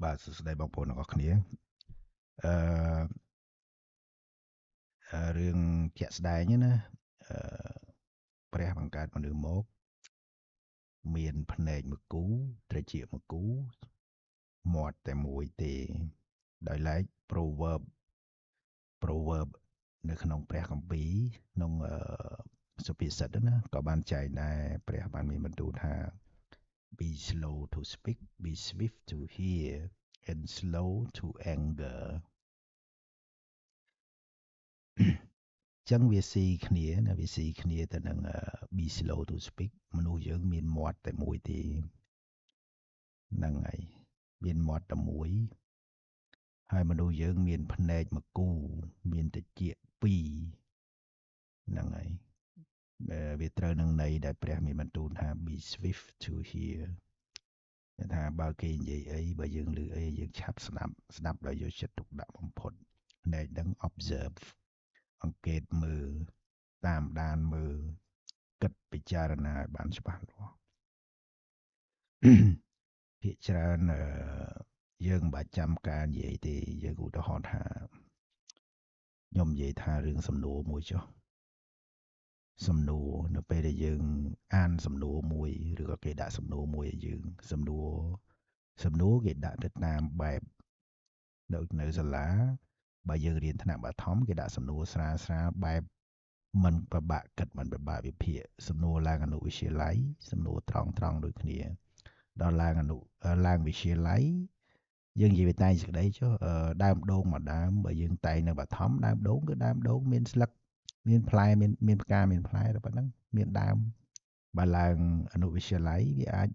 បាទសួស្តីបងប្អូនទាំងអស់គ្នាអឺរឿងជាក់ស្ដែងណាអឺព្រះបង្កើតមនុស្សមកមានភ្នែកមួយគូត្រចៀកមួយគូមាត់តែមួយទេដោយឡែក proverb នៅក្នុងព្រះគម្ពីរក្នុងសុភាសិតណាក៏បានចែងដែរព្រះបានមានបន្ទូលថា be slow to speak be swift to hear and slow to anger ចឹងវាស៊ីគ្នាណាវាស៊ីគ្នាទៅនឹង be slow to speak មនុស្សយើងមានមាត់តែមួយទេហ្នឹងហើយមានមាត់តែមួយហើយមនុស្សយើងមានភ្នែកមួយគូមានតិចពីរហ្នឹងហើយវាត្រូវនឹងន័យដែលព្រះមានបន្ទូលថា be swift to hear គេថាបើគេនិយាយអីបើយើងឮអីយើងឆាប់ស្ដាប់ដោយយកចិត្តទុកដាក់បំផុតភ្នែកហ្នឹង observe អង្កេតមើលតាមដានមើលគិតពិចារណាឲ្យបានច្បាស់លាស់ ភាគច្រើនយើងមិនបាច់ចាំការនិយាយទេយើងឧទាហរណ៍ថាខ្ញុំនិយាយថារឿងសំណួរមួយចុះសំណួរនៅពេលដែលយើងអានសំណួរមួយឬក៏គេដាក់សំណួរមួយឲ្យយើងសំណួរគេដាក់ទៅតាមបែបនៅសាលាបើយើងរៀនថ្នាក់បឋមគេដាក់សំណួរស្រាលបែបមិនពិបាកគិតមិនពិបាកវិភាគសំណួរឡើងអនុវិទ្យាល័យសំណួរត្រង់ដូចគ្នាដល់ឡើងវិទ្យាល័យយើងនិយាយតែសេចក្តីចុះដើមដូងមួយដើមបើយើងតែងនៅបឋមដើមដូងគឺដើមដូងមានស្លឹកមានផ្លែមានផ្កាមានផ្លែតែប៉ុណ្ណឹងមានដើមបើឡើងអនុវិទ្យាល័យវាអាច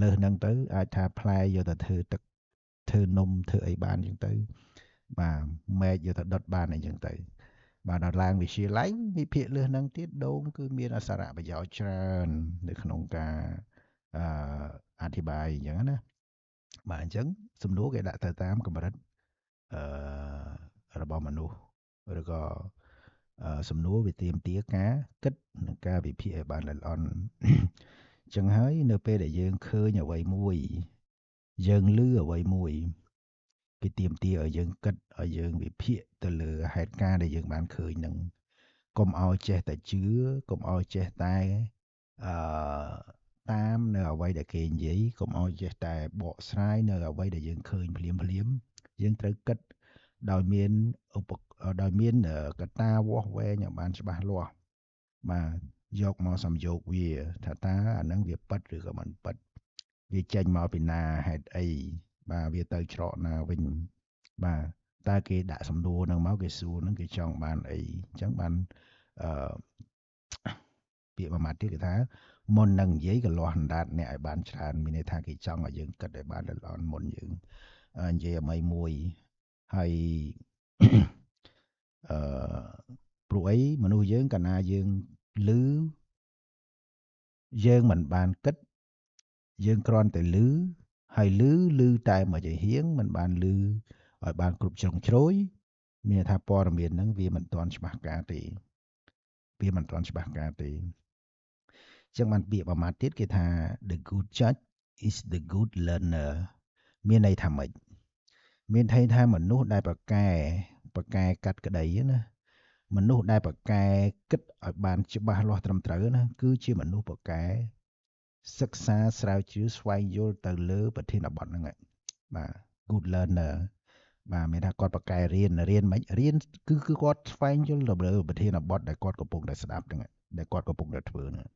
លើសហ្នឹងទៅអាចថាផ្លែយកទៅធ្វើទឹកធ្វើនំធ្វើអីបានអញ្ចឹងទៅបាទមែកយកទៅដុតបានអីចឹងទៅបាទដល់ឡើងវិទ្យាល័យវិភាគលើសហ្នឹងទៀតដូងគឺមានអសារៈប្រយោជន៍ច្រើននៅក្នុងការអឺអធិប្បាយអញ្ចឹងណាបាទអញ្ចឹងសំណួរគេដាក់ទៅតាមកម្រិតអឺរបស់មនុស្សឬក៏សំណួរវាទាមទារការគិតនិងការវិភាគឲ្យបានល្អិតល្អន់អញ្ចឹងហើយនៅពេលដែលយើងឃើញអ្វីមួយយើងឮអ្វីមួយគេទាមទារឲ្យយើងគិតឲ្យយើងវិភាគទៅលើហេតុការណ៍ដែលយើងបានឃើញហ្នឹងកុំឲ្យចេះតែជឿកុំឲ្យចេះតែអឺតាមនៅអ្វីដែលគេនិយាយកុំឲ្យចេះតែបកស្រាយនៅអ្វីដែលយើងឃើញភ្លាមយើងត្រូវគិតដោយមានដោយមានកត្តាវាស់វែងឲ្យបានច្បាស់លាស់បាទយកមកសំយោគវាថាតើអាហ្នឹងវាប៉ិតឬក៏មិនប៉ិតវាចេញមកពីណាហេតុអីបាទវាទៅច្រកណាវិញបាទតើគេដាក់សំណួរហ្នឹងមកគេសួរហ្នឹងគេចង់បានអីអញ្ចឹងបានអឺពាក្យមួយម៉ាត់ទៀតគេថាមុននឹងនិយាយក៏លាស់អណ្ដាតអ្នកឲ្យបានច្រើនមានន័យថាគេចង់ឲ្យយើងគិតឲ្យបានល្អិតមុនយើងនិយាយអ្វីមួយហើយអឺព្រោះអីមនុស្សយើងកាលណាយើងឮយើងមិនបានគិតយើងគ្រាន់តែឮហើយឮតែមួយចំហៀងមិនបានឮឲ្យបានគ្រប់ជ្រុងជ្រោយមានន័យថាព័ត៌មានហ្នឹងវាមិនទាន់ច្បាស់ការទេវាមិនទាន់ច្បាស់ការទេអញ្ចឹងបានពាក្យមួយម៉ាត់ទៀតគេថា the good judge is the good learner មានន័យថាម៉េចមានន័យថាមនុស្សដែលប្រកែកាត់ក្តីណាមនុស្សដែលប្រកែគិតឲ្យបានច្បាស់លាស់ត្រឹមត្រូវណាគឺជាមនុស្សប្រកែសិក្សាស្រាវជ្រាវស្វែងយល់ទៅលើប្រធានបទហ្នឹងបាទ good learner បាទមានថាគាត់ប្រកែរៀនមិនរៀនគឺគាត់ស្វែងយល់ទៅលើប្រធានបទដែលគាត់កំពុងតែស្ដាប់ហ្នឹងដែលគាត់កំពុងតែធ្វើហ្នឹង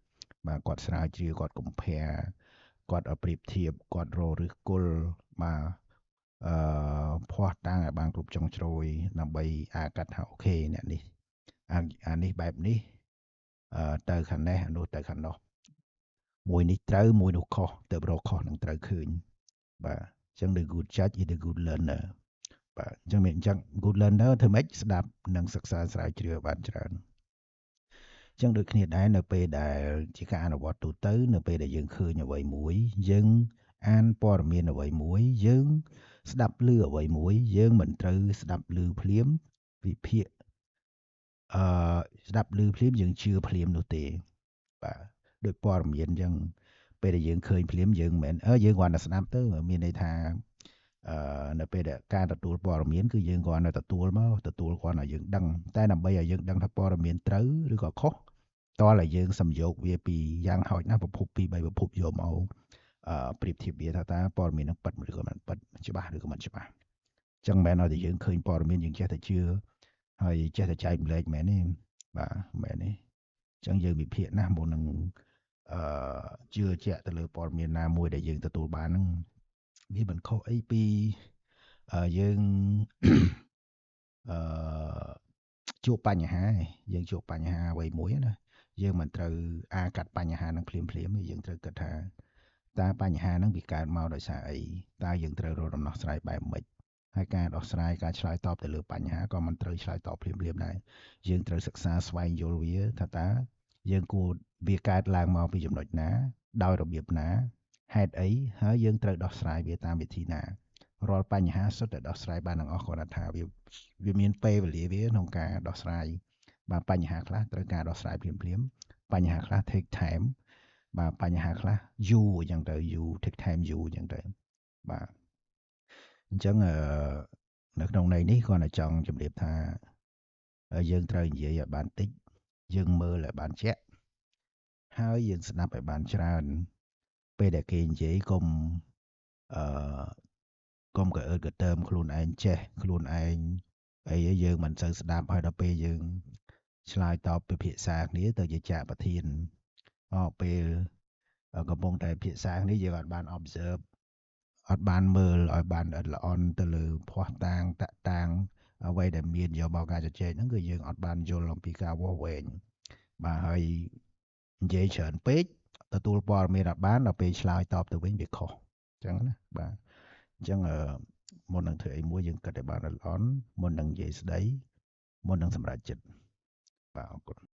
បាទគាត់ស្រាវជ្រាវគាត់ compare គាត់ប្រៀបធៀបគាត់រកឫសគល់បាទភ័ស្តុតាងឲ្យបានគ្រប់ចុងជ្រោយដើម្បីអាកាត់ថាអូខេអ្នកនេះអានេះបែបនេះទៅខាងនេះអានោះទៅខាងនោះមួយនេះត្រូវមួយនោះខុសទៅរកខុសនឹងត្រូវឃើញបាទអញ្ចឹង the good judge is the good learner បាទអញ្ចឹងមានអញ្ចឹង good learner ធ្វើម៉េចស្ដាប់និងសិក្សាស្រាវជ្រាវបានច្រើនអញ្ចឹងដូចគ្នាដែរនៅពេលដែលជាការអនុវត្តទូទៅនៅពេលដែលយើងឃើញអ្វីមួយយើងអានព័ត៌មានអ្វីមួយយើងស្ដាប់ឮអ្វីមួយយើងមិនត្រូវស្ដាប់ឮភ្លាមវិភាគអឺស្ដាប់ឮភ្លាមយើងជឿភ្លាមនោះទេបាទដោយព័ត៌មានអញ្ចឹងពេលដែលយើងឃើញភ្លាមយើងមិនមែនយើងគ្រាន់តែស្ដាប់ទៅមានន័យថា នៅពេលដែលការទទួលព័ត៌មានគឺយើងគ្រាន់តែទទួលមកទទួលគ្រាន់តែយើងដឹងតែដើម្បីឲ្យយើងដឹងថាព័ត៌មានត្រូវឬក៏ខុសតើឲ្យយើងសំយោគវាពីយ៉ាងហោចណាស់ប្រភព2 3ប្រភពយកមកប្រៀបធៀបវាថាតើព័ត៌មាននឹងពិតឬក៏មិនពិតច្បាស់ឬក៏មិនច្បាស់អញ្ចឹងមិនមែនឲ្យតែយើងឃើញព័ត៌មានយើងចេះតែជឿហើយចេះតែចែកម្លែកមែនទេបាទមែនទេអញ្ចឹងយើងវិភាគណាស់មុននឹងអឺជឿជាក់ទៅលើព័ត៌មានណាមួយដែលយើងទទួលបានហ្នឹងវាមិនខុសអីពីយើងអឺជួបបញ្ហាយើងជួបបញ្ហាអ្វីមួយណាយើងមិនត្រូវអាកាត់បញ្ហានឹងភ្លាមយើងត្រូវគិតថាតើបញ្ហាហ្នឹងវាកើតមកដោយសារអីតើយើងត្រូវរកដំណោះស្រាយបែបម៉េចហើយការដោះស្រាយការឆ្លើយតបទៅលើបញ្ហាក៏មិនត្រូវឆ្លើយតបភ្លាមដែរយើងត្រូវសិក្សាស្វែងយល់វាថាតើយើងគួរវាកើតឡើងមកពីចំណុចណាដោយរបៀបណាហេតុអីហើយយើងត្រូវដោះស្រាយវាតាមវិធីណារាល់បញ្ហាសុទ្ធតែដោះស្រាយបានទាំងអស់គ្រាន់តែថាវាមានពេលវេលាវាក្នុងការដោះស្រាយបាទបញ្ហាខ្លះត្រូវការដោះស្រាយភ្លាមបញ្ហាខ្លះ take time បាទបញ្ហាខ្លះយូរអញ្ចឹងទៅយូរ take time យូរអញ្ចឹងទៅបាទអញ្ចឹងនៅក្នុងន័យនេះគ្រាន់តែចង់ជម្រាបថាយើងត្រូវនិយាយឲ្យបានតិចយើងមើលឲ្យបានជាក់ហើយយើងស្ដាប់ឲ្យបានច្រើនពេលដែលគេនិយាយកុំអឺកុំកអឺតកតើមខ្លួនឯងចេះខ្លួនឯងអីយើងមិនសូវស្ដាប់ហើយដល់ពេលយើងឆ្លើយតបពិភាក្សាគ្នាទៅជាចាក់ប្រធានពេលកំពុងតែពិភាក្សាគ្នាយើងអត់បាន observe អត់បានមើលឲ្យបានល្អិតល្អន់ទៅលើភ័ស្តុតាងតាក់តាំងអ្វីដែលមានយកមកការជជែកហ្នឹងគឺយើងអត់បានយល់អំពីការវាស់វែងបាទហើយនិយាយច្រើនពេកទទួលព័ត៌មានអត់បានដល់ពេលឆ្លើយតបទៅវិញវាខុសអញ្ចឹងណាបាទអញ្ចឹងមុននឹងធ្វើអីមួយយើងគិតឲ្យបានល្អិតល្អន់មុននឹងនិយាយស្ដីមុននឹងសម្រេចចិត្តបាទអរគុណ